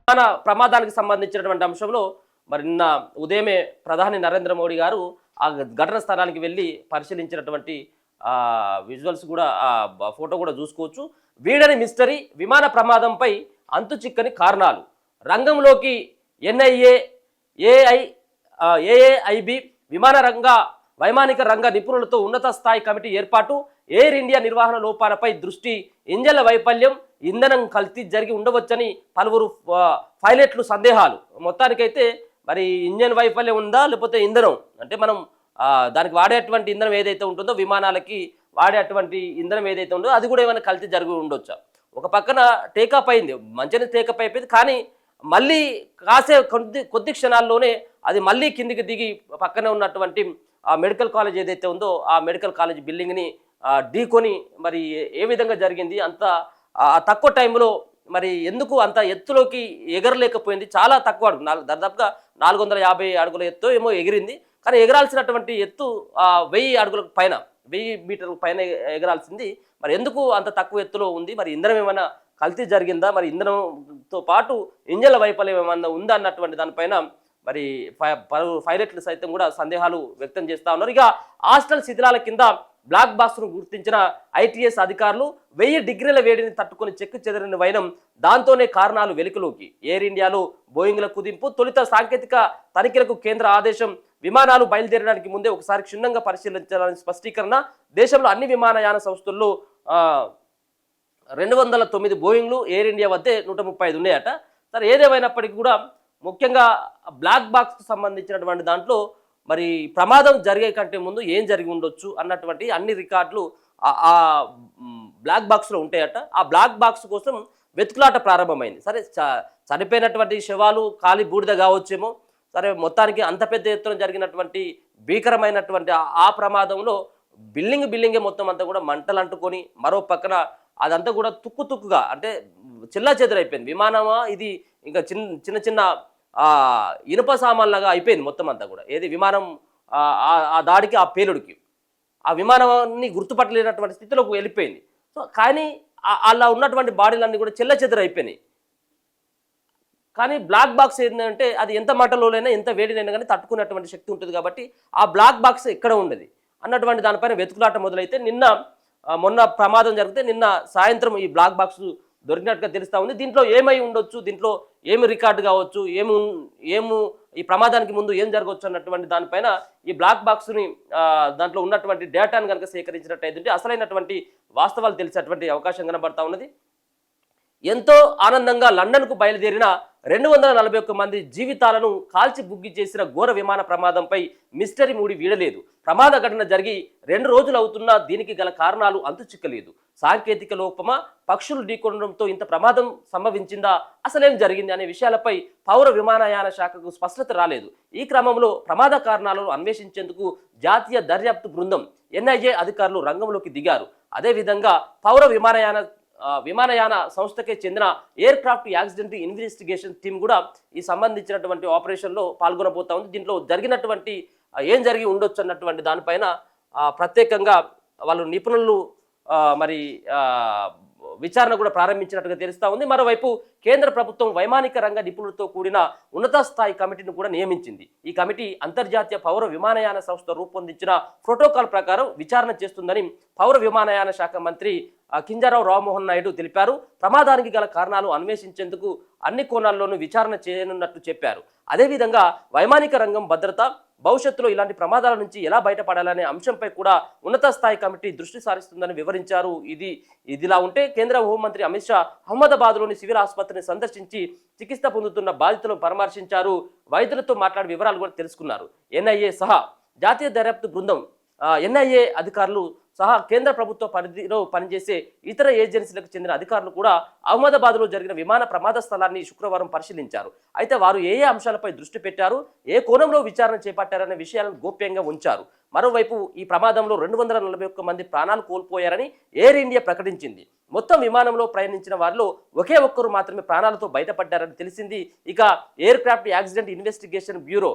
విమాన ప్రమాదానికి సంబంధించినటువంటి అంశంలో మరి నిన్న ఉదయమే ప్రధాని నరేంద్ర మోడీ గారు ఆ ఘటన స్థలానికి వెళ్ళి పరిశీలించినటువంటి విజువల్స్ కూడా ఫోటో కూడా చూసుకోవచ్చు. వీడని మిస్టరీ విమాన ప్రమాదంపై అంతు చిక్కని కారణాలు, రంగంలోకి ఎన్ఐఏ ఏఐబి వైమానిక రంగ నిపుణులతో ఉన్నత స్థాయి కమిటీ ఏర్పాటు, ఎయిర్ ఇండియా నిర్వహణ లోపాలపై దృష్టి, ఇంజన్ల వైఫల్యం, ఇంధనం కల్తీ జరిగి ఉండవచ్చని పలువురు పైలట్లు సందేహాలు. మొత్తానికైతే మరి ఇంజన్ వైఫల్యం ఉందా లేకపోతే ఇంధనం అంటే మనం దానికి వాడేటువంటి ఇంధనం ఏదైతే ఉంటుందో విమానాలకి వాడేటువంటి ఇంధనం ఏదైతే ఉందో అది కూడా ఏమైనా కల్తీ జరిగి ఉండొచ్చా. ఒక పక్కన టేకప్ అయింది, మంచిగా టేకప్ అయిపోయింది, కానీ మళ్ళీ కాసే కొద్ది క్షణాల్లోనే అది మళ్ళీ కిందికి దిగి పక్కనే ఉన్నటువంటి ఆ మెడికల్ కాలేజ్ ఏదైతే ఉందో ఆ మెడికల్ కాలేజ్ బిల్డింగ్ని ఢీకొని మరి ఏ విధంగా జరిగింది, అంత తక్కువ టైంలో మరి ఎందుకు అంత ఎత్తులోకి ఎగరలేకపోయింది. చాలా తక్కువ అడుగు, దాదాపుగా 450 అడుగుల ఎత్తు ఏమో ఎగిరింది, కానీ ఎగరాల్సినటువంటి ఎత్తు 1000 అడుగులకు పైన 1000 మీటర్ల పైన ఎగరాల్సింది. మరి ఎందుకు అంత తక్కువ ఎత్తులో ఉంది, మరి ఇంధనం ఏమైనా కల్తీ జరిగిందా, మరి ఇంధనంతో పాటు ఇంజన్ల వైఫల్యం ఏమన్నా ఉందా అన్నటువంటి దానిపైన మరి పైలట్లు సైతం కూడా సందేహాలు వ్యక్తం చేస్తూ ఉన్నారు. ఇక హాస్టల్ శిథిలాల కింద బ్లాక్ బాక్స్ను గుర్తించిన ఐటీఎస్ అధికారులు 1000 డిగ్రీల వేడిని తట్టుకొని చెక్కు చెదరని వైనం, దాంతోనే కారణాలు వెలుగులోకి. ఎయిర్ ఇండియాలో బోయింగ్ల కుదింపు, తొలుత సాంకేతిక తనిఖీలకు కేంద్ర ఆదేశం, విమానాలు బయలుదేరడానికి ముందే ఒకసారి క్షుణ్ణంగా పరిశీలించాలని స్పష్టీకరణ. దేశంలో అన్ని విమానయాన సంస్థల్లో 209 బోయింగ్లు, ఎయిర్ ఇండియా వద్దే 135 ఉన్నాయట. సరే, ఏదేమైనప్పటికీ కూడా ముఖ్యంగా బ్లాక్ బాక్స్కి సంబంధించినటువంటి దాంట్లో మరి ప్రమాదం జరిగే కంటే ముందు ఏం జరిగి ఉండొచ్చు అన్నటువంటి అన్ని రికార్డులు ఆ బ్లాక్ బాక్స్లో ఉంటాయట. ఆ బ్లాక్ బాక్స్ కోసం వెతుకులాట ప్రారంభమైంది. సరే, చనిపోయినటువంటి శవాలు కాలి బూడిద కావచ్చేమో, సరే మొత్తానికి అంత పెద్ద ఎత్తున జరిగినటువంటి భీకరమైనటువంటి ఆ ప్రమాదంలో బిల్డింగే మొత్తం అంతా కూడా మంటలు అంటుకొని మరో పక్కన అదంతా కూడా తుక్కుగా అంటే చిల్లా చెదరైపోయింది. విమానమా ఇది ఇంకా చిన్న ఇనుప సామాన్లాగా అయిపోయింది మొత్తం అంతా కూడా. ఏది విమానం ఆ దాడికి, ఆ పేలుడికి ఆ విమానాన్ని గుర్తుపట్టలేనటువంటి స్థితిలోకి వెళ్ళిపోయింది. సో కానీ అలా ఉన్నటువంటి బాడీలన్నీ కూడా చెల్ల చెదరైపోయినాయి. కానీ బ్లాక్ బాక్స్ ఏంటంటే అది ఎంత మంటలోనైనా ఎంత వేడినైనా కానీ తట్టుకునేటువంటి శక్తి ఉంటుంది కాబట్టి ఆ బ్లాక్ బాక్స్ ఎక్కడ ఉండదు అన్నటువంటి దానిపైన వెతుకులాట మొదలైతే మొన్న ప్రమాదం జరిగితే నిన్న సాయంత్రం ఈ బ్లాక్ బాక్స్ దొరికినట్టుగా తెలుస్తూ ఉంది. దీంట్లో ఏమై ఉండొచ్చు, దీంట్లో ఏమి రికార్డు కావచ్చు, ఏము ఈ ప్రమాదానికి ముందు ఏం జరగవచ్చు అన్నటువంటి దానిపైన ఈ బ్లాక్ బాక్స్ని దాంట్లో ఉన్నటువంటి డేటాను కనుక సేకరించినట్టయితే అసలైనటువంటి వాస్తవాలు తెలిసేటువంటి అవకాశం కనబడతా ఉన్నది. ఎంతో ఆనందంగా లండన్కు బయలుదేరిన 241 మంది జీవితాలను కాల్చి బుగ్గి చేసిన ఘోర విమాన ప్రమాదంపై మిస్టరీ మూడి వీడలేదు. ప్రమాద ఘటన జరిగి 2 రోజులు అవుతున్నా దీనికి గల కారణాలు అంతుచిక్కలేదు. సాంకేతిక లోపమా, పక్షులు ఢీకొనడంతో ఇంత ప్రమాదం సంభవించిందా, అసలేం జరిగింది అనే విషయాలపై పౌర విమానయాన శాఖకు స్పష్టత రాలేదు. ఈ క్రమంలో ప్రమాద కారణాలను అన్వేషించేందుకు జాతీయ దర్యాప్తు బృందం ఎన్ఐఏ అధికారులు రంగంలోకి దిగారు. అదేవిధంగా పౌర విమానయాన సంస్థకే చెందిన air craft accident investigation team కూడా ఈ సంబంధించినటువంటి ఆపరేషన్లో పాల్గొనబోతా ఉంది. దీంట్లో జరిగినటువంటి ఏం జరిగి ఉండొచ్చు అన్నటువంటి దానిపైన ప్రత్యేకంగా వాళ్ళు నిపుణులు మరి విచారణ కూడా ప్రారంభించినట్టుగా తెలుస్తూ ఉంది. మరోవైపు కేంద్ర ప్రభుత్వం వైమానిక రంగ నిపుణులతో కూడిన ఉన్నత స్థాయి కమిటీని కూడా నియమించింది. ఈ కమిటీ అంతర్జాతీయ పౌర విమానయాన సంస్థ రూపొందించిన ప్రోటోకాల్ ప్రకారం విచారణ చేస్తుందని పౌర విమానయాన శాఖ మంత్రి కింజరావు రామ్మోహన్ నాయుడు తెలిపారు. ప్రమాదానికి గల కారణాలు అన్వేషించేందుకు అన్ని కోణాల్లోనూ విచారణ చేయనున్నట్టు చెప్పారు. అదేవిధంగా వైమానిక రంగం భద్రత, భవిష్యత్తులో ఇలాంటి ప్రమాదాల నుంచి ఎలా బయటపడాలనే అంశంపై కూడా ఉన్నత స్థాయి కమిటీ దృష్టి సారిస్తుందని వివరించారు. ఇదిలా ఉంటే కేంద్ర హోంమంత్రి అమిత్ షా అహ్మదాబాద్లోని సివిల్ ఆసుపత్రిని సందర్శించి చికిత్స పొందుతున్న బాధితులను పరామర్శించారు. వైద్యులతో మాట్లాడి వివరాలు కూడా తెలుసుకున్నారు. ఎన్ఐఏ సహా జాతీయ దర్యాప్తు బృందం, ఎన్ఐఏ అధికారులు సహా కేంద్ర ప్రభుత్వ పరిధిలో పనిచేసే ఇతర ఏజెన్సీలకు చెందిన అధికారులు కూడా అహ్మదాబాద్లో జరిగిన విమాన ప్రమాద స్థలాన్ని శుక్రవారం పరిశీలించారు. అయితే వారు ఏ అంశాలపై దృష్టి పెట్టారు, ఏ కోణంలో విచారణ చేపట్టారనే విషయాలను గోప్యంగా ఉంచారు. మరోవైపు ఈ ప్రమాదంలో 241 మంది ప్రాణాలు కోల్పోయారని ఎయిర్ ఇండియా ప్రకటించింది. మొత్తం విమానంలో ప్రయాణించిన వారిలో ఒకే ఒక్కరు మాత్రమే ప్రాణాలతో బయటపడ్డారని తెలిసింది. ఇక aircraft accident investigation bureau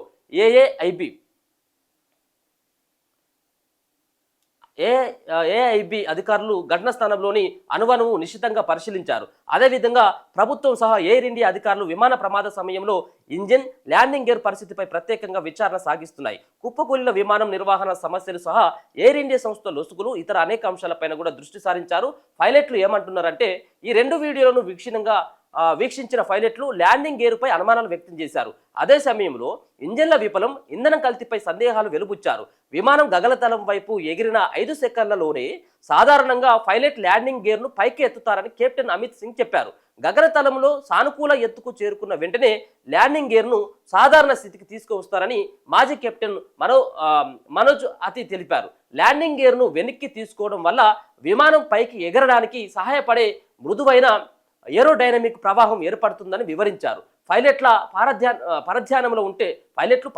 A AIB అధికారులు ఘటనా స్థానంలోని అణువణువు నిశితంగా పరిశీలించారు. అదేవిధంగా ప్రభుత్వం సహా ఎయిర్ ఇండియా అధికారులు విమాన ప్రమాద సమయంలో ఇంజిన్, ల్యాండింగ్ గేర్ పరిస్థితిపై ప్రత్యేకంగా విచారణ సాగిస్తున్నాయి. కుప్పకూలిన విమానం నిర్వహణ సమస్యలు సహా ఎయిర్ ఇండియా సంస్థ లొసుగులు ఇతర అనేక అంశాలపైన కూడా దృష్టి సారించారు. పైలట్లు ఏమంటున్నారంటే ఈ 2 వీడియోలను వీక్షించిన పైలట్లు ల్యాండింగ్ గేరుపై అనుమానాలు వ్యక్తం చేశారు. అదే సమయంలో ఇంజన్ల విఫలం, ఇంధనం కల్తీపై సందేహాలు వెలుబుచ్చారు. విమానం గగనతలం వైపు ఎగిరిన 5 సెకన్లలోనే సాధారణంగా పైలట్ ల్యాండింగ్ గేర్ను పైకి ఎత్తుతారని కెప్టెన్ అమిత్ సింగ్ చెప్పారు. గగనతలంలో సానుకూల ఎత్తుకు చేరుకున్న వెంటనే ల్యాండింగ్ గేర్ను సాధారణ స్థితికి తీసుకువస్తారని మాజీ కెప్టెన్ మనోజ్ అతి తెలిపారు. ల్యాండింగ్ గేర్ను వెనక్కి తీసుకోవడం వల్ల విమానం పైకి ఎగరడానికి సహాయపడే మృదువైన ఏరోడైనమిక్ ప్రవాహం ఏర్పడుతుందని వివరించారు. పైలట్లు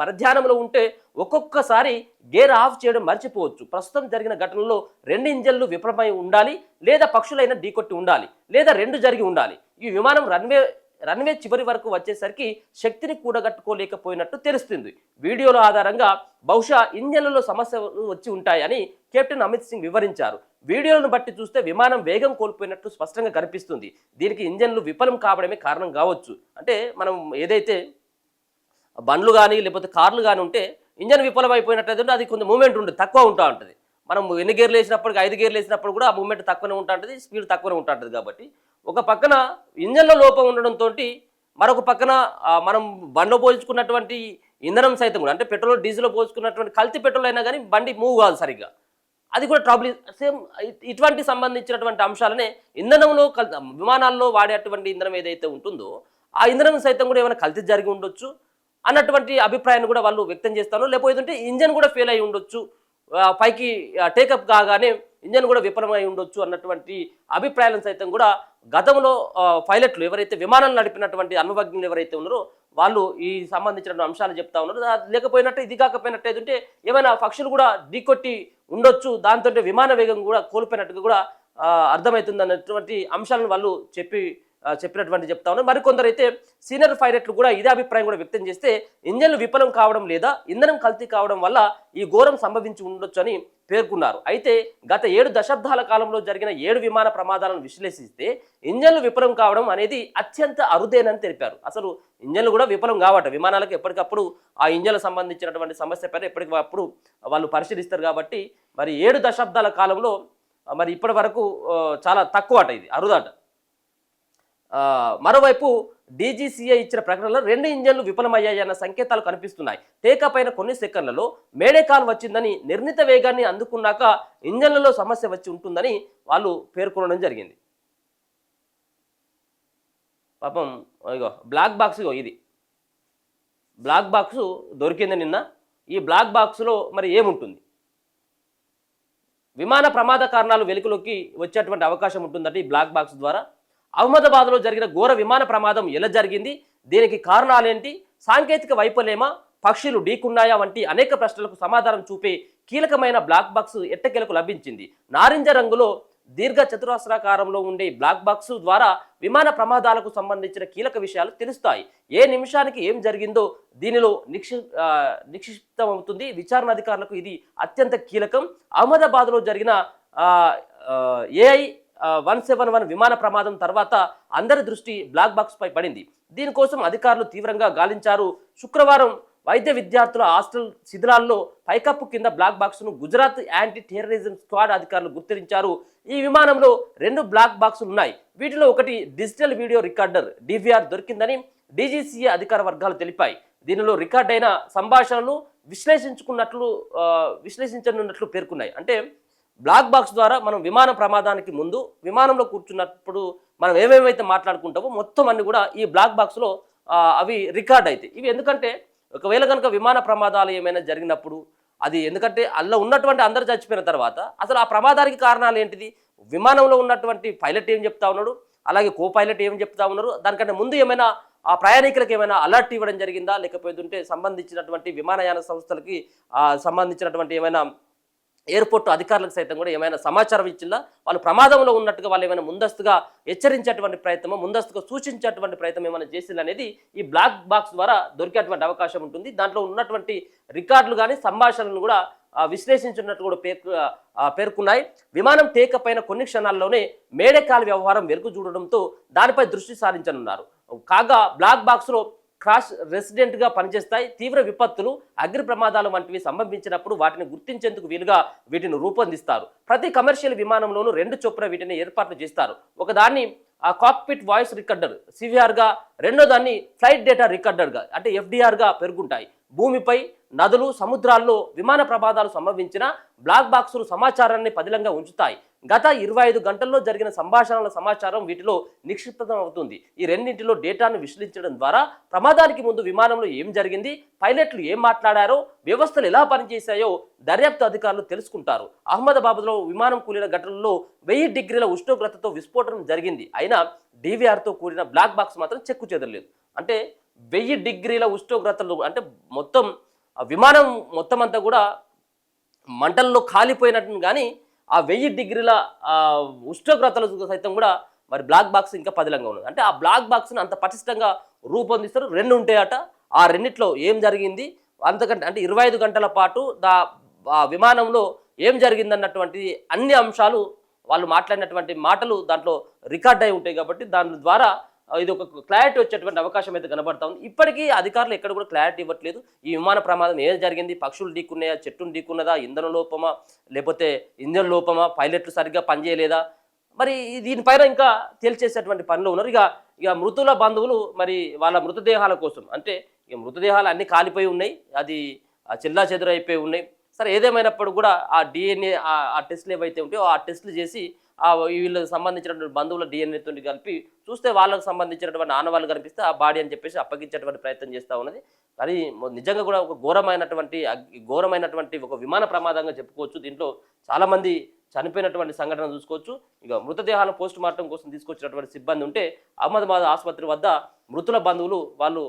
పరధ్యానంలో ఉంటే ఒక్కొక్కసారి గేర్ ఆఫ్ చేయడం మర్చిపోవచ్చు. ప్రస్తుతం జరిగిన ఘటనలో 2 ఇంజన్లు విఫలమై ఉండాలి, లేదా పక్షులైన ఢీకొట్టి ఉండాలి, లేదా 2 జరిగి ఉండాలి. ఈ విమానం రన్వే చివరి వరకు వచ్చేసరికి శక్తిని కూడగట్టుకోలేకపోయినట్టు తెలుస్తుంది. వీడియోల ఆధారంగా బహుశా ఇంజన్లలో సమస్యలు వచ్చి ఉంటాయని కెప్టెన్ అమిత్ సింగ్ వివరించారు. వీడియోలను బట్టి చూస్తే విమానం వేగం కోల్పోయినట్టు స్పష్టంగా కనిపిస్తుంది. దీనికి ఇంజన్లు విఫలం కావడమే కారణం కావచ్చు. అంటే మనం ఏదైతే బండ్లు కానీ లేకపోతే కార్లు కానీ ఉంటే ఇంజన్ విఫలం అయిపోయినట్లయితే అది కొంచెం మూమెంట్ ఉంటుంది, తక్కువ ఉంటా ఉంటుంది. మనం ఎన్ని గేర్లు వేసినప్పటికీ 5 గేర్లు వేసినప్పుడు కూడా ఆ మూమెంట్ తక్కువనే ఉంటుంది, స్పీడ్ తక్కువనే ఉంటుంది. కాబట్టి ఒక పక్కన ఇంజన్లో లోపం ఉండడంతో మరొక పక్కన మనం బండ్లో పోల్చుకున్నటువంటి ఇంధనం సైతం కూడా, అంటే పెట్రోల్ డీజిల్లో పోల్చుకున్నటువంటి కల్తీ పెట్రోల్ అయినా కానీ బండి మూవ్ కాదు సరిగ్గా, అది కూడా ట్రబుల్. సేమ్ ఇటువంటి సంబంధించినటువంటి అంశాలనే ఇంధనంలో విమానాల్లో వాడేటువంటి ఇంధనం ఏదైతే ఉంటుందో ఆ ఇంధనం సైతం కూడా ఏమైనా కల్తీ జరిగి ఉండొచ్చు అన్నటువంటి అభిప్రాయాన్ని కూడా వాళ్ళు వ్యక్తం చేస్తారు. లేకపోతే ఇంజన్ కూడా ఫెయిల్ అయి ఉండొచ్చు, పైకి టేకప్ కాగానే ఇంజన్ కూడా విఫలమై ఉండొచ్చు అన్నటువంటి అభిప్రాయాలను సైతం కూడా గతంలో పైలట్లు ఎవరైతే విమానాలు నడిపినటువంటి అనుభవజ్ఞులు ఎవరైతే ఉన్నారో వాళ్ళు ఈ సంబంధించిన అంశాలు చెప్తా ఉన్నారు. లేకపోయినట్టు ఇది కాకపోయినట్టయితే ఏమైనా పక్షులు కూడా ఢీకొట్టి ఉండొచ్చు, దాంతో విమాన వేగం కూడా కోల్పోయినట్టుగా కూడా అర్థమవుతుంది అన్నటువంటి అంశాలను వాళ్ళు చెప్పినటువంటి చెప్తా ఉన్నారు. మరికొందరు అయితే సీనియర్ పైలట్లు కూడా ఇదే అభిప్రాయం కూడా వ్యక్తం చేస్తే ఇంజన్లు విఫలం కావడం లేదా ఇంధనం కల్తీ కావడం వల్ల ఈ ఘోరం సంభవించి ఉండొచ్చు అని పేర్కొన్నారు. అయితే గత 7 దశాబ్దాల కాలంలో జరిగిన 7 విమాన ప్రమాదాలను విశ్లేషిస్తే ఇంజన్లు విఫలం కావడం అనేది అత్యంత అరుదేనని తెలిపారు. అసలు ఇంజన్లు కూడా విఫలం కావట, విమానాలకు ఎప్పటికప్పుడు ఆ ఇంజన్లకు సంబంధించినటువంటి సమస్య పైన ఎప్పటికప్పుడు వాళ్ళు పరిశీలిస్తారు. కాబట్టి మరి 7 దశాబ్దాల కాలంలో మరి ఇప్పటి వరకు చాలా తక్కువ అట, ఇది అరుదట. మరోవైపు డీజీసీఏ ఇచ్చిన ప్రకటనలో 2 ఇంజన్లు విఫలమయ్యాయన్న సంకేతాలు కనిపిస్తున్నాయి. టేకప్ అయిన కొన్ని సెకండ్లలో మేడే కాల్ వచ్చిందని, నిర్ణీత వేగాన్ని అందుకున్నాక ఇంజన్లలో సమస్య వచ్చి ఉంటుందని వాళ్ళు పేర్కొనడం జరిగింది. పాపం ఇగో బ్లాక్ బాక్స్, ఇది బ్లాక్ బాక్స్ దొరికింది నిన్న. ఈ బ్లాక్ బాక్స్లో మరి ఏముంటుంది? విమాన ప్రమాద కారణాలు వెలుగులోకి వచ్చేటువంటి అవకాశం ఉంటుందంటే ఈ బ్లాక్ బాక్స్ ద్వారా. అహ్మదాబాద్లో జరిగిన ఘోర విమాన ప్రమాదం ఎలా జరిగింది, దీనికి కారణాలేంటి, సాంకేతిక వైఫల్యమా, పక్షులు ఢీకున్నాయా వంటి అనేక ప్రశ్నలకు సమాధానం చూపే కీలకమైన బ్లాక్ బాక్స్ ఎట్టకేలకు లభించింది. నారింజ రంగులో దీర్ఘ చతురస్రాకారంలో ఉండే బ్లాక్ బాక్స్ ద్వారా విమాన ప్రమాదాలకు సంబంధించిన కీలక విషయాలు తెలుస్తాయి. ఏ నిమిషానికి ఏం జరిగిందో దీనిలో నిక్షిప్తమవుతుంది. విచారణ అధికారులకు ఇది అత్యంత కీలకం. అహ్మదాబాద్లో జరిగిన AI-171 విమాన ప్రమాదం తర్వాత అందరి దృష్టి బ్లాక్ బాక్స్ పై పడింది. దీనికోసం అధికారులు తీవ్రంగా గాలించారు. శుక్రవారం వైద్య విద్యార్థుల హాస్టల్ శిథిలాల్లో పైకప్పు కింద బ్లాక్ బాక్స్ను గుజరాత్ యాంటీ టెర్రరిజం స్క్వాడ్ అధికారులు గుర్తించారు. ఈ విమానంలో 2 బ్లాక్ బాక్సులు ఉన్నాయి. వీటిలో ఒకటి డిజిటల్ వీడియో రికార్డర్ DVR దొరికిందని డీజీసీఏ అధికార వర్గాలు తెలిపాయి. దీనిలో రికార్డ్ అయిన సంభాషణలు విశ్లేషించనున్నట్లు పేర్కొన్నాయి. అంటే బ్లాక్ బాక్స్ ద్వారా మనం విమాన ప్రమాదానికి ముందు విమానంలో కూర్చున్నప్పుడు మనం ఏమేమైతే మాట్లాడుకుంటామో మొత్తం అన్ని కూడా ఈ బ్లాక్ బాక్స్లో అవి రికార్డ్ అవుతాయి. ఇవి ఎందుకంటే ఒకవేళ కనుక విమాన ప్రమాదాలు ఏమైనా జరిగినప్పుడు అది, ఎందుకంటే అందులో ఉన్నటువంటి అందరు చచ్చిపోయిన తర్వాత అసలు ఆ ప్రమాదానికి కారణాలు ఏంటిది, విమానంలో ఉన్నటువంటి పైలట్ ఏం చెప్తా ఉన్నాడు, అలాగే కో పైలట్ ఏం చెప్తా ఉన్నారు, దానికంటే ముందు ఏమైనా ఆ ప్రయాణికులకు ఏమైనా అలర్ట్ ఇవ్వడం జరిగిందా, లేకపోతే సంబంధించినటువంటి విమానయాన సంస్థలకి సంబంధించినటువంటి ఏమైనా ఎయిర్పోర్ట్ అధికారులకు సైతం కూడా ఏమైనా సమాచారం ఇచ్చిందా, వాళ్ళు ప్రమాదంలో ఉన్నట్టుగా వాళ్ళు ఏమైనా ముందస్తుగా హెచ్చరించేటువంటి ప్రయత్నమో ముందస్తుగా సూచించేటువంటి ప్రయత్నం ఏమైనా చేసింది అనేది ఈ బ్లాక్ బాక్స్ ద్వారా దొరికేటువంటి అవకాశం ఉంటుంది. దాంట్లో ఉన్నటువంటి రికార్డులు కానీ సంభాషణలను కూడా విశ్లేషించినట్టు కూడా పేర్కొన్నాయి. విమానం టేకప్ అయిన కొన్ని క్షణాల్లోనే మేడెక్కాల వ్యవహారం వెలుగు చూడడంతో దానిపై దృష్టి సారించనున్నారు. కాగా బ్లాక్ బాక్స్లో క్రాష్ రెసిడెంట్గా పనిచేస్తాయి. తీవ్ర విపత్తులు, అగ్ని ప్రమాదాలు వంటివి సంభవించినప్పుడు వాటిని గుర్తించేందుకు వీలుగా వీటిని రూపొందిస్తారు. ప్రతి కమర్షియల్ విమానంలోనూ 2 చొప్పున వీటిని ఏర్పాట్లు చేస్తారు. ఒకదాన్ని కాక్పిట్ వాయిస్ రికార్డర్ సివిఆర్గా, రెండో దాన్ని ఫ్లైట్ డేటా రికార్డర్గా అంటే ఎఫ్డిఆర్గా పెరుగుంటాయి. భూమిపై, నదులు, సముద్రాల్లో విమాన ప్రమాదాలు సంభవించిన బ్లాక్ బాక్సులు సమాచారాన్ని పదిలంగా ఉంచుతాయి. గత 25 గంటల్లో జరిగిన సంభాషణల సమాచారం వీటిలో నిక్షిప్తం అవుతుంది. ఈ రెండింటిలో డేటాను విశ్లేషించడం ద్వారా ప్రమాదానికి ముందు విమానంలో ఏం జరిగింది, పైలట్లు ఏం మాట్లాడారో, వ్యవస్థలు ఎలా పనిచేశాయో దర్యాప్తు అధికారులు తెలుసుకుంటారు. అహ్మదాబాద్లో విమానం కూలిన ఘటనలో 1000 డిగ్రీల ఉష్ణోగ్రతతో విస్ఫోటనం జరిగింది. అయినా DVRతో కూడిన బ్లాక్ బాక్స్ మాత్రం చెక్కు చెదరలేదు. అంటే 1000 డిగ్రీల ఉష్ణోగ్రతలు అంటే మొత్తం విమానం మొత్తం అంతా కూడా మంటల్లో కాలిపోయినట్టు, కానీ ఆ 1000 డిగ్రీల ఉష్ణోగ్రతలు సైతం కూడా మరి బ్లాక్ బాక్స్ ఇంకా పదిలంగా ఉన్నది. అంటే ఆ బ్లాక్ బాక్స్ని అంత పటిష్టంగా రూపొందిస్తారు. 2 ఉంటాయట. ఆ రెండిట్లో ఏం జరిగింది, అంతకంటే అంటే 25 గంటల పాటు ఆ విమానంలో ఏం జరిగిందన్నటువంటి అన్ని అంశాలు వాళ్ళు మాట్లాడినటువంటి మాటలు దాంట్లో రికార్డ్ అయి ఉంటాయి. కాబట్టి దాని ద్వారా ఇది ఒక క్లారిటీ వచ్చేటువంటి అవకాశం అయితే కనబడతా ఉంది. ఇప్పటికీ అధికారులు ఎక్కడ కూడా క్లారిటీ ఇవ్వట్లేదు. ఈ విమాన ప్రమాదం ఏం జరిగింది, పక్షులు ఢీకున్నాయా, చెట్టును ఢీకున్నదా, ఇంధన లోపమా, లేకపోతే ఇంజన్ లోపమా, పైలట్లు సరిగ్గా పనిచేయలేదా, మరి దీనిపైన ఇంకా తేల్చేసేటువంటి పనిలో ఉన్నారు. ఇక మృతుల బంధువులు మరి వాళ్ళ మృతదేహాల కోసం, అంటే ఇక మృతదేహాలు అన్నీ కాలిపోయి ఉన్నాయి, అది చెల్లా చెదురైపోయి ఉన్నాయి. సరే ఏదేమైనప్పుడు కూడా ఆ DNA ఆ టెస్టులు ఏవైతే ఉంటాయో ఆ టెస్టులు చేసి వీళ్ళకి సంబంధించినటువంటి బంధువుల DNA తోటి కలిపి చూస్తే వాళ్ళకు సంబంధించినటువంటి ఆనవాళ్ళు కనిపిస్తే ఆ బాడీ అని చెప్పేసి అప్పగించేటువంటి ప్రయత్నం చేస్తూ ఉన్నది. కానీ నిజంగా కూడా ఒక ఘోరమైనటువంటి ఒక విమాన ప్రమాదంగా చెప్పుకోవచ్చు. దీంట్లో చాలామంది చనిపోయినటువంటి సంఘటన చూసుకోవచ్చు. ఇక మృతదేహాలను పోస్ట్ మార్టం కోసం తీసుకొచ్చినటువంటి సిబ్బంది ఉంటే అహ్మదాబాద్ ఆసుపత్రి వద్ద మృతుల బంధువులు వాళ్ళు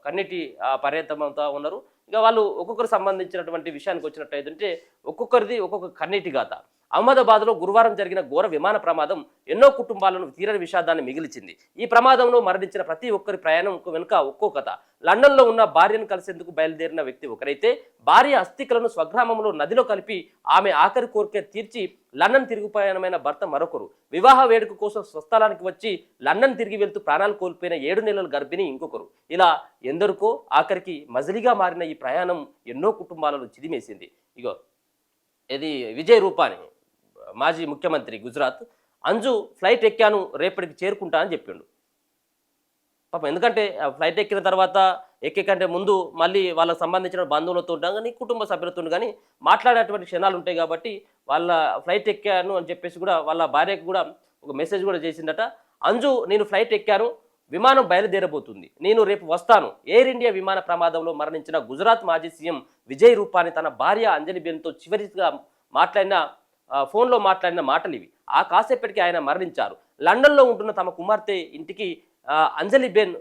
కన్నీటి పర్యంతమంతా ఉన్నారు. ఇక వాళ్ళు ఒక్కొక్కరు సంబంధించినటువంటి విషయానికి వచ్చినట్టయితే ఒక్కొక్కరిది ఒక్కొక్క కన్నీటి గాథ. అహ్మదాబాద్లో గురువారం జరిగిన ఘోర విమాన ప్రమాదం ఎన్నో కుటుంబాలను తీరని విషాదాన్ని మిగిల్చింది. ఈ ప్రమాదంలో మరణించిన ప్రతి ఒక్కరి ప్రయాణం వెనుక ఒక్కో కథ. లండన్లో ఉన్న భార్యను కలిసేందుకు బయలుదేరిన వ్యక్తి ఒకరైతే భార్య అస్థికలను స్వగ్రామంలో నదిలో కలిపి ఆమె ఆఖరి కోరిక తీర్చి లండన్ తిరుగు ప్రయాణమైన భర్త మరొకరు. వివాహ వేడుక కోసం స్వస్థలానికి వచ్చి లండన్ తిరిగి వెళ్తూ ప్రాణాలు కోల్పోయిన 7 నెలల గర్భిణి ఇంకొకరు. ఇలా ఎందరికో ఆఖరికి మజిలీగా మారిన ఈ ప్రయాణం ఎన్నో కుటుంబాలను చిదిమేసింది. ఇగో ఇది విజయ్ రూపాని, మాజీ ముఖ్యమంత్రి గుజరాత్, అంజు ఫ్లైట్ ఎక్కాను రేపటికి చేరుకుంటా అని చెప్పిండు. పాపం ఎందుకంటే ఫ్లైట్ ఎక్కిన తర్వాత ఎక్కేకంటే ముందు మళ్ళీ వాళ్ళకి సంబంధించిన బంధువులతో కానీ కుటుంబ సభ్యులతో కానీ మాట్లాడేటువంటి క్షణాలు ఉంటాయి. కాబట్టి వాళ్ళ ఫ్లైట్ ఎక్కాను అని చెప్పేసి కూడా వాళ్ళ భార్యకు కూడా ఒక మెసేజ్ కూడా చేసిందట. అంజు, నేను ఫ్లైట్ ఎక్కాను, విమానం బయలుదేరబోతుంది, నేను రేపు వస్తాను. ఎయిర్ ఇండియా విమాన ప్రమాదంలో మరణించిన గుజరాత్ మాజీ సీఎం విజయ్ రూపాని తన భార్య అంజలిబెన్తో చివరిగా ఫోన్లో మాట్లాడిన మాటలు ఇవి. ఆ కాసేపటికి ఆయన మరణించారు. లండన్లో ఉంటున్న తమ కుమార్తె ఇంటికి అంజలిబెన్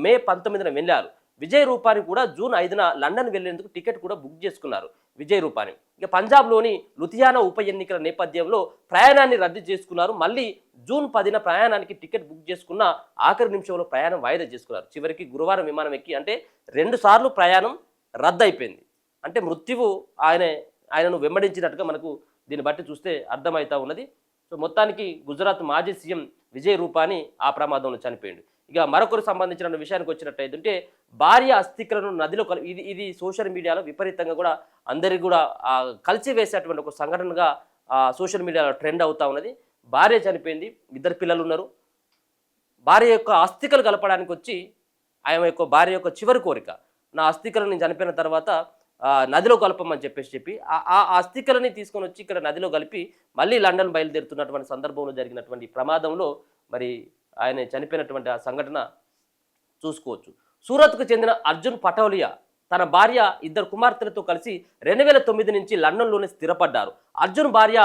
మే 19న వెళ్ళారు. విజయ్ రూపాని కూడా జూన్ 5న లండన్ వెళ్లేందుకు టికెట్ కూడా బుక్ చేసుకున్నారు. విజయ్ రూపాని ఇక పంజాబ్లోని లుధియానా ఉప ఎన్నికల నేపథ్యంలో ప్రయాణాన్ని రద్దు చేసుకున్నారు. మళ్ళీ జూన్ 10న ప్రయాణానికి టికెట్ బుక్ చేసుకున్న ఆఖరి నిమిషంలో ప్రయాణం వాయిదా చేసుకున్నారు. చివరికి గురువారం విమానం ఎక్కి అంటే 2 సార్లు ప్రయాణం రద్దు అయిపోయింది. అంటే మృత్యువు ఆయనను వెంబడించినట్టుగా మనకు దీన్ని బట్టి చూస్తే అర్థమవుతా ఉన్నది. సో మొత్తానికి గుజరాత్ మాజీ సీఎం విజయ్ రూపాని ఆ ప్రమాదంలో చనిపోయింది. ఇక మరొకరు సంబంధించిన విషయానికి వచ్చినట్టయితే భార్య అస్థికలను నదిలో ఇది సోషల్ మీడియాలో విపరీతంగా కూడా అందరికి కూడా కలిసి వేసేటువంటి ఒక సంఘటనగా సోషల్ మీడియాలో ట్రెండ్ అవుతా ఉన్నది. భార్య చనిపోయింది, 2 పిల్లలు ఉన్నారు. భార్య యొక్క అస్థికలు కలపడానికి వచ్చి ఆమె యొక్క భార్య యొక్క చివరి కోరిక, నా అస్థికలను నేను చనిపోయిన తర్వాత నదిలో కలపమని చెప్పి ఆ అస్థికలని తీసుకొని వచ్చి ఇక్కడ నదిలో కలిపి మళ్ళీ లండన్ బయలుదేరుతున్నటువంటి సందర్భంలో జరిగినటువంటి ప్రమాదంలో మరి ఆయన చనిపోయినటువంటి ఆ సంఘటన చూసుకోవచ్చు. సూరత్కు చెందిన అర్జున్ పటౌలియా తన భార్య 2 కుమార్తెలతో కలిసి 2009 నుంచి లండన్లోనే స్థిరపడ్డారు. అర్జున్ భార్య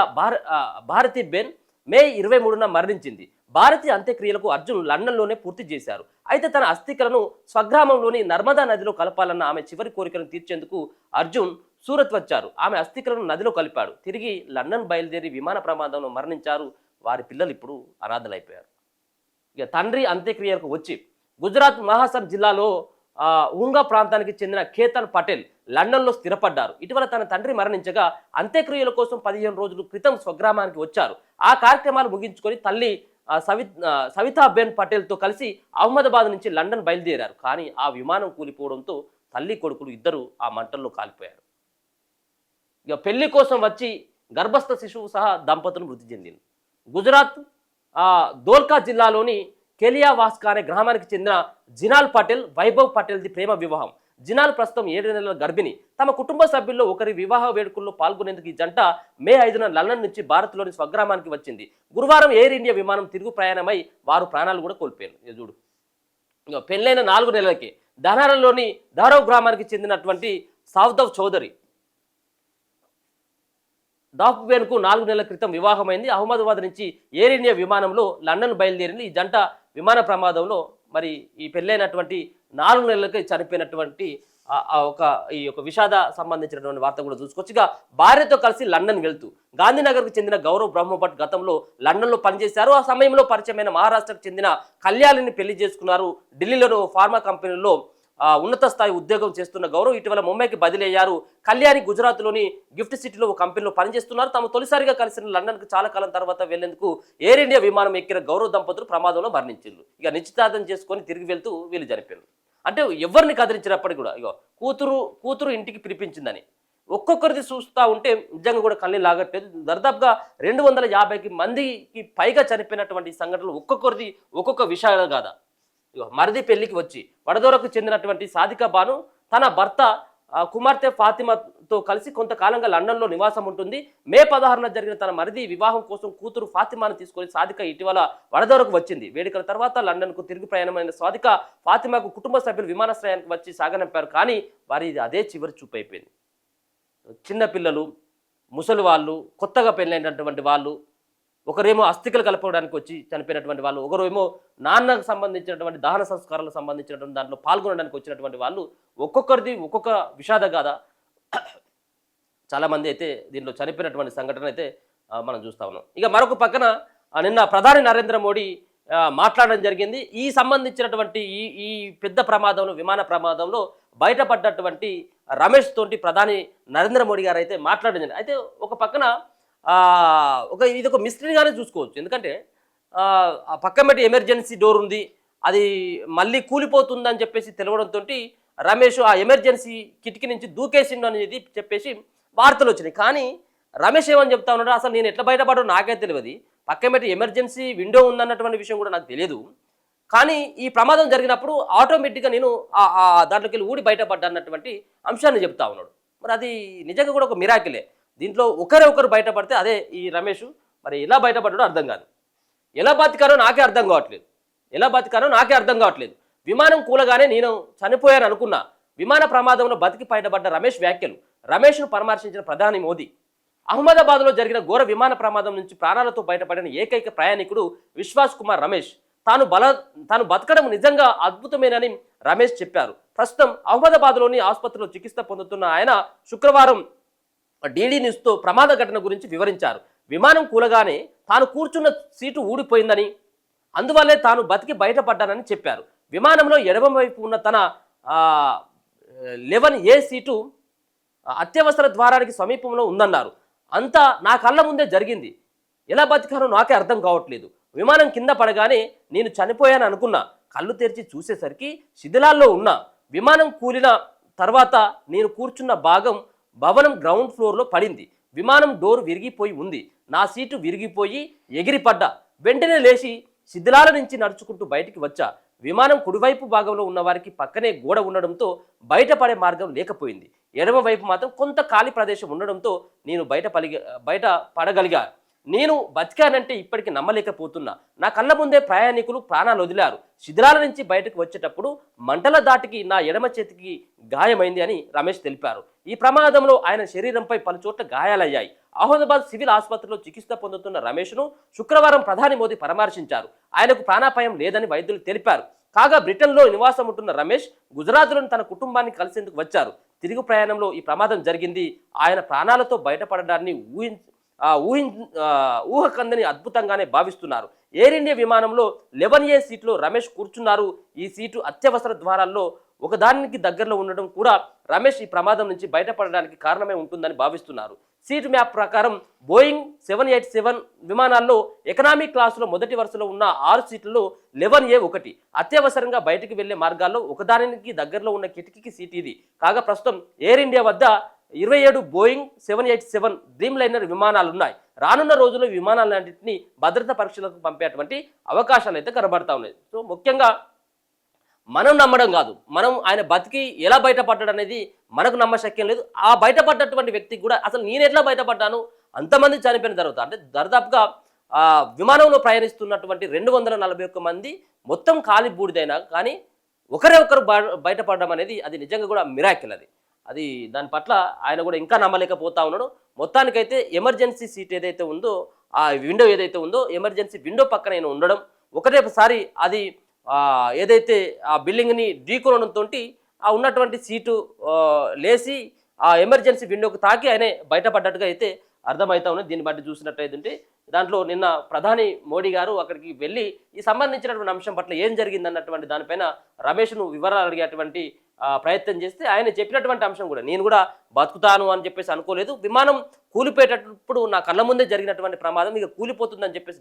భారతి బెన్ మే 23న మరణించింది. భారతి అంత్యక్రియలకు అర్జున్ లండన్లోనే పూర్తి చేశారు. అయితే తన అస్థికలను స్వగ్రామంలోని నర్మదా నదిలో కలపాలన్న ఆమె చివరి కోరికను తీర్చేందుకు అర్జున్ సూరత్ వచ్చారు. ఆమె అస్థికలను నదిలో కలిపాడు. తిరిగి లండన్ బయలుదేరి విమాన ప్రమాదంలో మరణించారు. వారి పిల్లలు ఇప్పుడు అనాథలైపోయారు. ఇక తండ్రి అంత్యక్రియలకు వచ్చి గుజరాత్ మహాసన్ జిల్లాలో ఉంగా ప్రాంతానికి చెందిన కేతన్ పటేల్ లండన్లో స్థిరపడ్డారు. ఇటీవల తన తండ్రి మరణించగా అంత్యక్రియల కోసం 15 రోజుల క్రితం స్వగ్రామానికి వచ్చారు. ఆ కార్యక్రమాలు ముగించుకొని తల్లి సవితాబెన్ పటేల్తో కలిసి అహ్మదాబాద్ నుంచి లండన్ బయలుదేరారు. కానీ ఆ విమానం కూలిపోవడంతో తల్లి కొడుకులు ఇద్దరు ఆ మంటల్లో కాలిపోయారు. ఇక పెళ్లి కోసం వచ్చి గర్భస్థ శిశువు సహా దంపతులు మృతి చెందింది. గుజరాత్ దోల్కా జిల్లాలోని కెలియావాస్కా అనే గ్రామానికి చెందిన జినాల్ పటేల్ వైభవ్ పటేల్ది ప్రేమ వివాహం. జినాల్ ప్రస్తుతం 7 నెలల గర్భిణి. తమ కుటుంబ సభ్యుల్లో ఒకరి వివాహ వేడుకల్లో పాల్గొనేందుకు ఈ జంట మే 5న లండన్ నుంచి భారత్లోని స్వగ్రామానికి వచ్చింది. గురువారం ఎయిర్ ఇండియా విమానం తిరుగు ప్రయాణమై వారు ప్రాణాలు కూడా కోల్పోయారు. చూడు, పెళ్ళైన 4 నెలలకే ధనారంలోని ధారవ్ గ్రామానికి చెందినటువంటి సావ్దవ్ చౌదరి దాఫ్బేన్కు 4 నెలల క్రితం వివాహమైంది. అహ్మదాబాద్ నుంచి ఎయిర్ ఇండియా విమానంలో లండన్ బయలుదేరింది. ఈ జంట విమాన ప్రమాదంలో మరి ఈ పెళ్ళైనటువంటి 4 నెలలకి చనిపోయినటువంటి ఈ యొక్క విషాద సంబంధించినటువంటి వార్త కూడా చూసుకోవచ్చు. ఇక భార్యతో కలిసి లండన్ వెళ్తూ గాంధీనగర్కు చెందిన గౌరవ్ బ్రహ్మభట్ గతంలో లండన్లో పనిచేశారు. ఆ సమయంలో పరిచయమైన మహారాష్ట్రకు చెందిన కళ్యాణిని పెళ్లి చేసుకున్నారు. ఢిల్లీలోని ఫార్మా కంపెనీలో ఉన్నత స్థాయి ఉద్యోగం చేస్తున్న గౌరవ్ ఇటీవల ముంబైకి బదిలీ అయ్యారు. కళ్యాణి గుజరాత్లోని గిఫ్ట్ సిటీలో ఒక కంపెనీలో పనిచేస్తున్నారు. తాము తొలిసారిగా కలిసిన లండన్కు చాలా కాలం తర్వాత వెళ్లేందుకు ఎయిర్ ఇండియా విమానం ఎక్కిన గౌరవ్ దంపతులు ప్రమాదంలో మరణించారు. ఇక నిశ్చితార్థం చేసుకొని తిరిగి వెళ్తూ వీళ్ళు చనిపోయారు. అంటే ఎవరిని కదిలించినప్పటికీ కూడా ఇగో కూతురు ఇంటికి పిలిపించిందని ఒక్కొక్కరిది చూస్తూ ఉంటే నిజంగా కూడా కళ్ళు లాగట్లేదు. దాదాపుగా 250 మందికి పైగా చనిపోయినటువంటి సంఘటనలు ఒక్కొక్కరిది ఒక్కొక్క విషయాలు కాదా. మరిది పెళ్లికి వచ్చి వడదోరకు చెందినటువంటి సాదికా బాను తన భర్త కుమార్తె ఫాతిమాతో కలిసి కొంతకాలంగా లండన్లో నివాసం ఉంటుంది. మే 16న జరిగిన తన మరిది వివాహం కోసం కూతురు ఫాతిమాను తీసుకొని సాదిక ఇటీవల వడదోరకు వచ్చింది. వేడుకల తర్వాత లండన్కు తిరిగి ప్రయాణమైన సాదిక ఫాతిమాకు కుటుంబ సభ్యులు విమానాశ్రయానికి వచ్చి సాగనంపారు. కానీ వారి అదే చివరి చూపు అయిపోయింది. చిన్నపిల్లలు, ముసలి వాళ్ళు, కొత్తగా పెళ్ళైనటువంటి వాళ్ళు, ఒకరేమో అస్థికలు కలపడానికి వచ్చి చనిపోయినటువంటి వాళ్ళు, ఒకరేమో నాన్నకు సంబంధించినటువంటి దహన సంస్కారాలకు సంబంధించినటువంటి దాంట్లో పాల్గొనడానికి వచ్చినటువంటి వాళ్ళు, ఒక్కొక్కరిది ఒక్కొక్క విషాద గాథ. చాలామంది అయితే దీంట్లో చనిపోయినటువంటి సంఘటన అయితే మనం చూస్తా ఉన్నాం. ఇక మరొక పక్కన నిన్న ప్రధాని నరేంద్ర మోడీ మాట్లాడడం జరిగింది. ఈ సంబంధించినటువంటి ఈ పెద్ద ప్రమాదంలో, విమాన ప్రమాదంలో బయటపడ్డటువంటి రమేష్ తోటి ప్రధాని నరేంద్ర మోడీ గారు అయితే మాట్లాడడం జరిగింది. అయితే ఒక పక్కన ఇది ఒక మిస్టరీగానే చూసుకోవచ్చు. ఎందుకంటే ఆ పక్కన పెట్టి ఎమర్జెన్సీ డోర్ ఉంది, అది మళ్ళీ కూలిపోతుందని చెప్పేసి తెలవడంతో రమేష్ ఆ ఎమర్జెన్సీ కిటికీ నుంచి దూకేసిండు అనేది చెప్పేసి వార్తలు వచ్చినాయి. కానీ రమేష్ ఏమని చెప్తా ఉన్నాడు, అసలు నేను ఎట్లా బయటపడో నాకే తెలియదు, పక్కన పెట్టి ఎమర్జెన్సీ విండో ఉందన్నటువంటి విషయం కూడా నాకు తెలియదు. కానీ ఈ ప్రమాదం జరిగినప్పుడు ఆటోమేటిక్గా నేను దాంట్లోకి వెళ్ళి ఊడి బయటపడ్డా అన్నటువంటి అంశాన్ని చెప్తా ఉన్నాడు. మరి అది నిజంగా కూడా ఒక మిరాకిలే. దీంట్లో ఒకరు బయటపడితే అదే ఈ రమేష్ మరి ఎలా బయటపడ్డాడో అర్థం కాదు. ఎలా బతికానో నాకే అర్థం కావట్లేదు. విమానం కూలగానే నేను చనిపోయాను అనుకున్నా. విమాన ప్రమాదంలో బతికి బయటపడ్డ రమేష్ వ్యాఖ్యలు. రమేష్ను పరామర్శించిన ప్రధాని మోదీ. అహ్మదాబాద్లో జరిగిన ఘోర విమాన ప్రమాదం నుంచి ప్రాణాలతో బయటపడిన ఏకైక ప్రయాణికుడు విశ్వాస్ కుమార్ రమేష్. తాను బతకడం నిజంగా అద్భుతమేనని రమేష్ చెప్పారు. ప్రస్తుతం అహ్మదాబాద్లోని ఆసుపత్రిలో చికిత్స పొందుతున్న ఆయన శుక్రవారం డీడీ న్యూస్తో ప్రమాద ఘటన గురించి వివరించారు. విమానం కూలగానే తాను కూర్చున్న సీటు ఊడిపోయిందని, అందువల్లే తాను బతికి బయటపడ్డానని చెప్పారు. విమానంలో ఎడమ వైపు ఉన్న తన 11A సీటు అత్యవసర ద్వారానికి సమీపంలో ఉందన్నారు. అంతా నా కళ్ళ ముందే జరిగింది. ఎలా బతికానో నాకే అర్థం కావట్లేదు. విమానం కింద పడగానే నేను చనిపోయాను అనుకున్నా. కళ్ళు తెరిచి చూసేసరికి శిథిలాల్లో ఉన్నా. విమానం కూలిన తర్వాత నేను కూర్చున్న భవనం గ్రౌండ్ ఫ్లోర్లో పడింది. విమానం డోర్ విరిగిపోయి ఉంది. నా సీటు విరిగిపోయి ఎగిరిపడ్డా. వెంటనే లేచి శిథిలాల నుంచి నడుచుకుంటూ బయటికి వచ్చా. విమానం కుడివైపు భాగంలో ఉన్న వారికి పక్కనే గోడ ఉండడంతో బయటపడే మార్గం లేకపోయింది. ఎడమ వైపు మాత్రం కొంత ఖాళీ ప్రదేశం ఉండడంతో నేను బయట పడగలిగా. నేను బతికానంటే ఇప్పటికీ నమ్మలేకపోతున్నా. నా కళ్ళ ముందే ప్రయాణికులు ప్రాణాలు వదిలారు. శిథిలాల నుంచి బయటకు వచ్చేటప్పుడు మంటల దాటికి నా ఎడమ చేతికి గాయమైంది అని రమేష్ తెలిపారు. ఈ ప్రమాదంలో ఆయన శరీరంపై పలుచోట్ల గాయాలయ్యాయి. అహ్మదాబాద్ సివిల్ ఆసుపత్రిలో చికిత్స పొందుతున్న రమేష్ను శుక్రవారం ప్రధాని మోదీ పరామర్శించారు. ఆయనకు ప్రాణాపాయం లేదని వైద్యులు తెలిపారు. కాగా బ్రిటన్లో నివాసం ఉంటున్న రమేష్ గుజరాత్లోని తన కుటుంబాన్ని కలిసేందుకు వచ్చారు. తిరుగు ప్రయాణంలో ఈ ప్రమాదం జరిగింది. ఆయన ప్రాణాలతో బయటపడడాన్ని ఊహకందని అద్భుతంగానే భావిస్తున్నారు. ఎయిర్ ఇండియా విమానంలో 11A సీట్లో రమేష్ కూర్చున్నారు. ఈ సీటు అత్యవసర ద్వారాల్లో ఒకదానికి దగ్గరలో ఉండడం కూడా రమేష్ ఈ ప్రమాదం నుంచి బయటపడడానికి కారణమే ఉంటుందని భావిస్తున్నారు. సీట్ మ్యాప్ ప్రకారం బోయింగ్ 787 విమానాల్లో ఎకనామీ క్లాసులో మొదటి వరుసలో ఉన్న 6 సీట్లలో 11A1 అత్యవసరంగా బయటికి వెళ్లే మార్గాల్లో ఒకదానికి దగ్గరలో ఉన్న కిటికీకి సీట్ ఇది కాగా ప్రస్తుతం ఎయిర్ ఇండియా వద్ద 27 బోయింగ్ 787 డ్రీమ్ లైనర్ విమానాలు ఉన్నాయి. రానున్న రోజుల్లో విమానాలన్నింటినీ భద్రతా పరీక్షలకు పంపేటువంటి అవకాశాలు అయితే కనబడతా ఉన్నాయి. సో ముఖ్యంగా మనం నమ్మడం కాదు, మనం ఆయన బతికి ఎలా బయటపడ్డాడు అనేది మనకు నమ్మశక్యం లేదు. ఆ బయటపడ్డటువంటి వ్యక్తికి కూడా అసలు నేను ఎట్లా బయటపడ్డాను, అంతమంది చనిపోయిన తర్వాత అంటే దరిదాపుగా విమానంలో ప్రయాణిస్తున్నటువంటి 241 మంది మొత్తం ఖాళీ బూడిదైనా కానీ ఒకరే ఒకరు బయటపడడం అనేది అది నిజంగా కూడా మిరాకిల్. అది దాని పట్ల ఆయన కూడా ఇంకా నమ్మలేకపోతా ఉన్నాడు. మొత్తానికైతే ఎమర్జెన్సీ సీట్ ఏదైతే ఉందో ఆ విండో ఏదైతే ఉందో ఎమర్జెన్సీ విండో పక్కన ఆయన ఉండడం ఒకటేసారి అది ఏదైతే ఆ బిల్డింగ్ని ఢీకొనడంతో ఆ ఉన్నటువంటి సీటు లేచి ఆ ఎమర్జెన్సీ విండోకి తాకి ఆయనే బయటపడ్డట్టుగా అయితే అర్థమవుతా ఉన్నది. దీన్ని బట్టి చూసినట్టయితే దాంట్లో నిన్న ప్రధాని మోడీ గారు అక్కడికి వెళ్ళి ఈ సంబంధించినటువంటి అంశం పట్ల ఏం జరిగిందన్నటువంటి దానిపైన రమేష్ను వివరాలు అడిగేటువంటి ప్రయత్నం చేస్తే ఆయన చెప్పినటువంటి అంశం కూడా నేను కూడా బతుకుతాను అని చెప్పేసి అనుకోలేదు, విమానం కూలిపోయేటప్పుడు నా కళ్ళ ముందే జరిగినటువంటి ప్రమాదం ఇక కూలిపోతుందని చెప్పేసి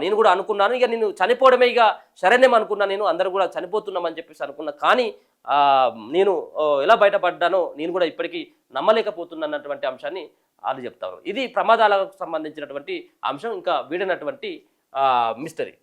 నేను కూడా అనుకున్నాను. ఇక నేను చనిపోవడమే ఇక శరణ్యం అనుకున్నాను, నేను అందరూ కూడా చనిపోతున్నామని చెప్పేసి అనుకున్నా. కానీ నేను ఎలా బయటపడ్డానో నేను కూడా ఇప్పటికీ నమ్మలేకపోతున్నటువంటి అంశాన్ని వాళ్ళు చెప్తారు. ఇది ప్రమాదాలకు సంబంధించినటువంటి అంశం, ఇంకా వీడనటువంటి మిస్టరీ.